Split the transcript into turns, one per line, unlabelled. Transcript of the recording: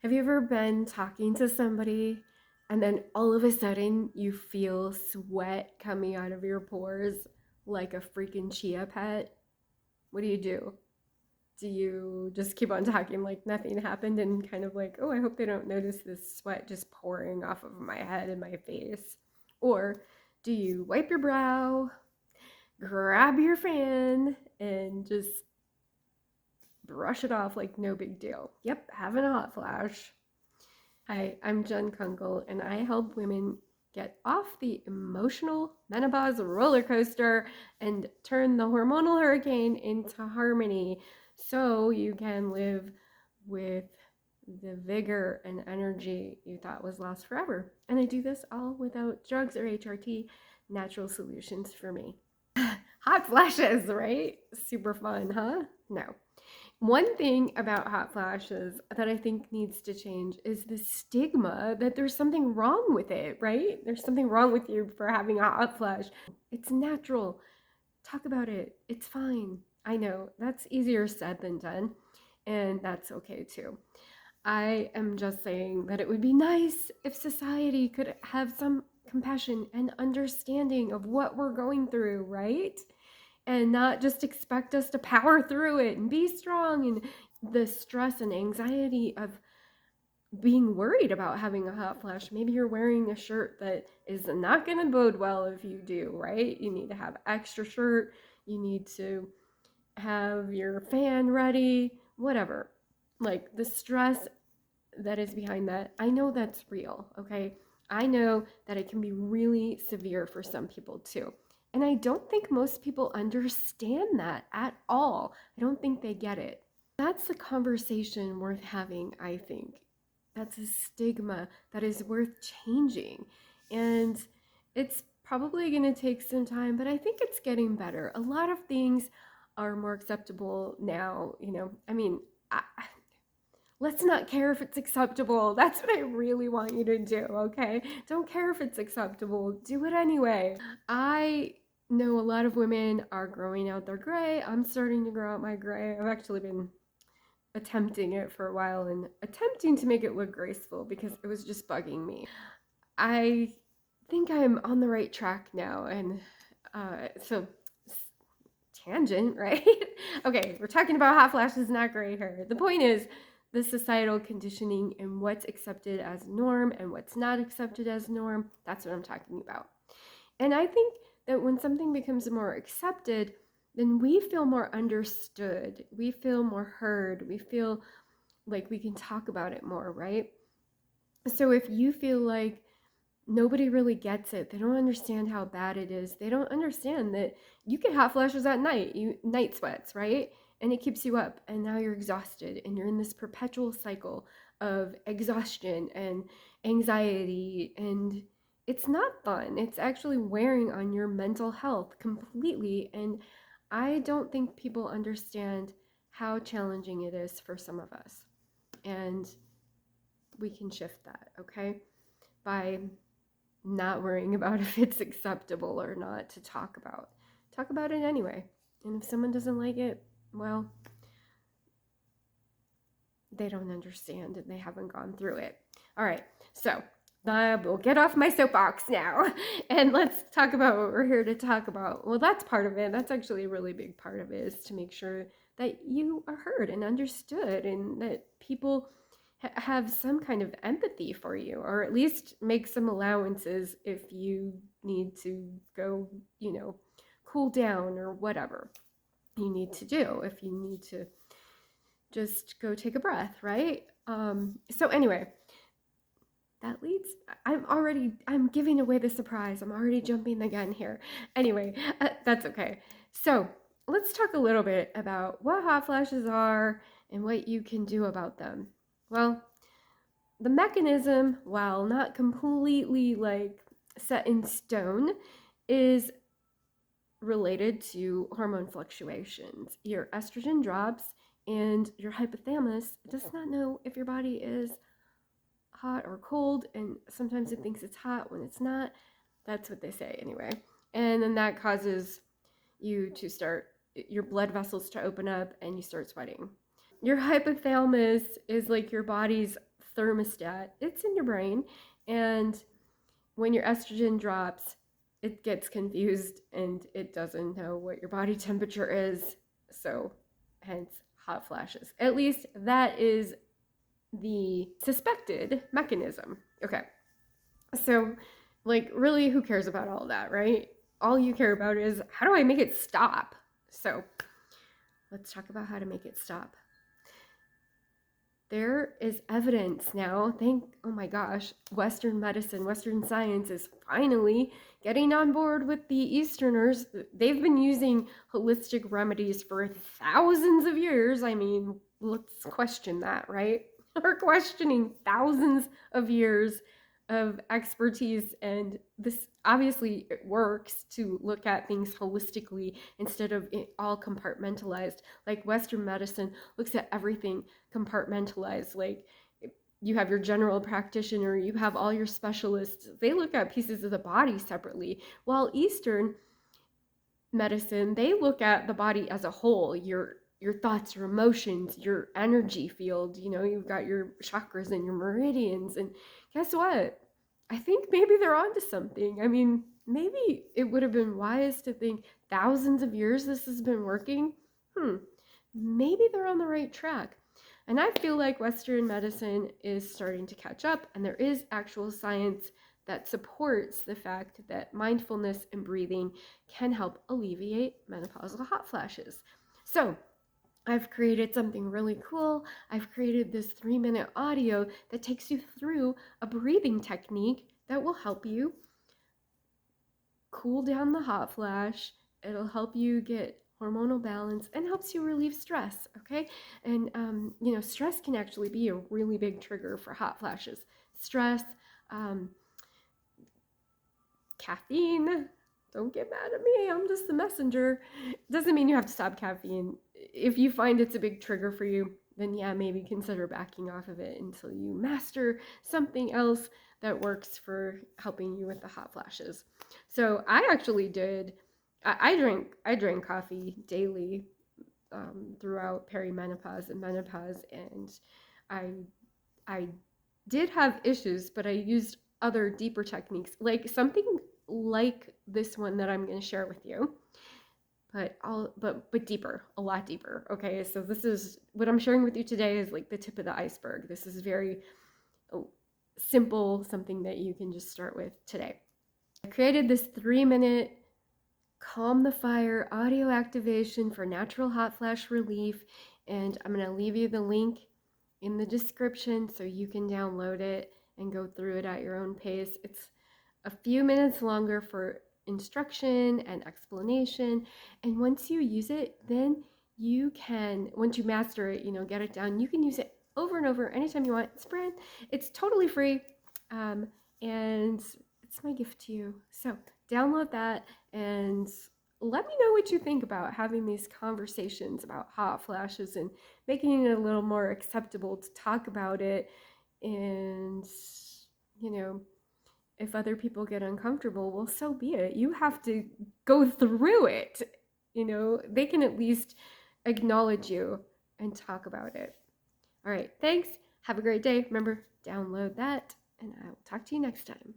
Have you ever been talking to somebody and then all of a sudden you feel sweat coming out of your pores like a freaking chia pet? What do? Do you just keep on talking like nothing happened and kind of like, oh, I hope they don't notice this sweat just pouring off of my head and my face? Or do you wipe your brow, grab your fan, and just brush it off like no big deal? Yep, having a hot flash. Hi, I'm Jen Kunkel, and I help women get off the emotional menopause roller coaster and turn the hormonal hurricane into harmony so you can live with the vigor and energy you thought was lost forever. And I do this all without drugs or HRT, natural solutions for me. Hot flashes, right? Super fun, huh? No. One thing about hot flashes that I think needs to change is the stigma that there's something wrong with it, right? There's something wrong with you for having a hot flash. It's natural. Talk about it. It's fine. I know that's easier said than done, and that's okay too. I am just saying that it would be nice if society could have some compassion and understanding of what we're going through, right? And not just expect us to power through it and be strong, and the stress and anxiety of being worried about having a hot flash. Maybe you're wearing a shirt that is not going to bode well if you do, right? You need to have extra shirt, you need to have your fan ready, whatever. Like the stress that is behind that, I know that's real, okay? I know that it can be really severe for some people too. And I don't think most people understand that at all. I don't think they get it. That's a conversation worth having, I think. That's a stigma that is worth changing. And it's probably going to take some time, but I think it's getting better. A lot of things are more acceptable now, let's not care if it's acceptable. That's what I really want you to do, okay? Don't care if it's acceptable. Do it anyway. I know a lot of women are growing out their gray. I'm starting to grow out my gray. I've actually been attempting it for a while and attempting to make it look graceful because it was just bugging me. I think I'm on the right track now. And so, tangent, right? Okay, we're talking about hot flashes, not gray hair. The point is, the societal conditioning and what's accepted as norm and what's not accepted as norm. That's what I'm talking about. And I think that when something becomes more accepted, then we feel more understood. We feel more heard. We feel like we can talk about it more, right? So if you feel like nobody really gets it, they don't understand how bad it is, they don't understand that you get hot flashes at night, night sweats, right? And it keeps you up, and now you're exhausted, and you're in this perpetual cycle of exhaustion and anxiety, and it's not fun. It's actually wearing on your mental health completely, and I don't think people understand how challenging it is for some of us. And we can shift that, okay? By not worrying about if it's acceptable or not to talk about. Talk about it anyway. And if someone doesn't like it, well, they don't understand and they haven't gone through it. All right, so we'll get off my soapbox now and let's talk about what we're here to talk about. Well, that's part of it. That's actually a really big part of it, is to make sure that you are heard and understood, and that people have some kind of empathy for you, or at least make some allowances if you need to go, cool down, or whatever you need to do, if you need to just go take a breath, right? So anyway, that leads, I'm giving away the surprise. I'm already jumping the gun here. Anyway, that's okay. So let's talk a little bit about what hot flashes are and what you can do about them. Well, the mechanism, while not completely set in stone, is related to hormone fluctuations. Your estrogen drops and your hypothalamus does not know if your body is hot or cold, and sometimes it thinks it's hot when it's not. That's what they say anyway. And then that causes you to start, your blood vessels to open up, and you start sweating. Your hypothalamus is like your body's thermostat. It's in your brain. And when your estrogen drops, it gets confused and it doesn't know what your body temperature is. So hence hot flashes. At least that is the suspected mechanism. Okay. So like really, who cares about all that, right? All you care about is how do I make it stop? So let's talk about how to make it stop. There is evidence now, oh my gosh, Western medicine, Western science is finally getting on board with the Easterners. They've been using holistic remedies for thousands of years. I mean, let's question that, right? We're questioning thousands of years of expertise, and this obviously it works to look at things holistically instead of it all compartmentalized. Like Western medicine looks at everything compartmentalized. Like you have your general practitioner, you have all your specialists, they look at pieces of the body separately, while Eastern medicine, they look at the body as a whole, your thoughts, your emotions, your energy field. You've got your chakras and your meridians, and guess what? I think maybe they're onto something. I mean, maybe it would have been wise to think thousands of years this has been working. Maybe they're on the right track. And I feel like Western medicine is starting to catch up, and there is actual science that supports the fact that mindfulness and breathing can help alleviate menopausal hot flashes. So I've created something really cool. I've created this 3-minute audio that takes you through a breathing technique that will help you cool down the hot flash. It'll help you get hormonal balance and helps you relieve stress, okay? And, stress can actually be a really big trigger for hot flashes. Stress, caffeine, don't get mad at me, I'm just the messenger. Doesn't mean you have to stop caffeine. If you find it's a big trigger for you, then yeah, maybe consider backing off of it until you master something else that works for helping you with the hot flashes. So I actually did, I drank coffee daily throughout perimenopause and menopause, and I did have issues, but I used other deeper techniques, like something like this one that I'm going to share with you, but deeper, a lot deeper. Okay, so this is what I'm sharing with you today is like the tip of the iceberg. This is very simple, something that you can just start with today. I created this 3-minute calm the fire audio activation for natural hot flash relief, and I'm going to leave you the link in the description so you can download it and go through it at your own pace. It's a few minutes longer for instruction and explanation, and once you use it, then you can, once you master it, get it down, you can use it over and over anytime you want. It's totally free, and it's my gift to you. So download that and let me know what you think about having these conversations about hot flashes and making it a little more acceptable to talk about it. And, if other people get uncomfortable, well, so be it. You have to go through it. They can at least acknowledge you and talk about it. All right, thanks. Have a great day. Remember, download that, and I will talk to you next time.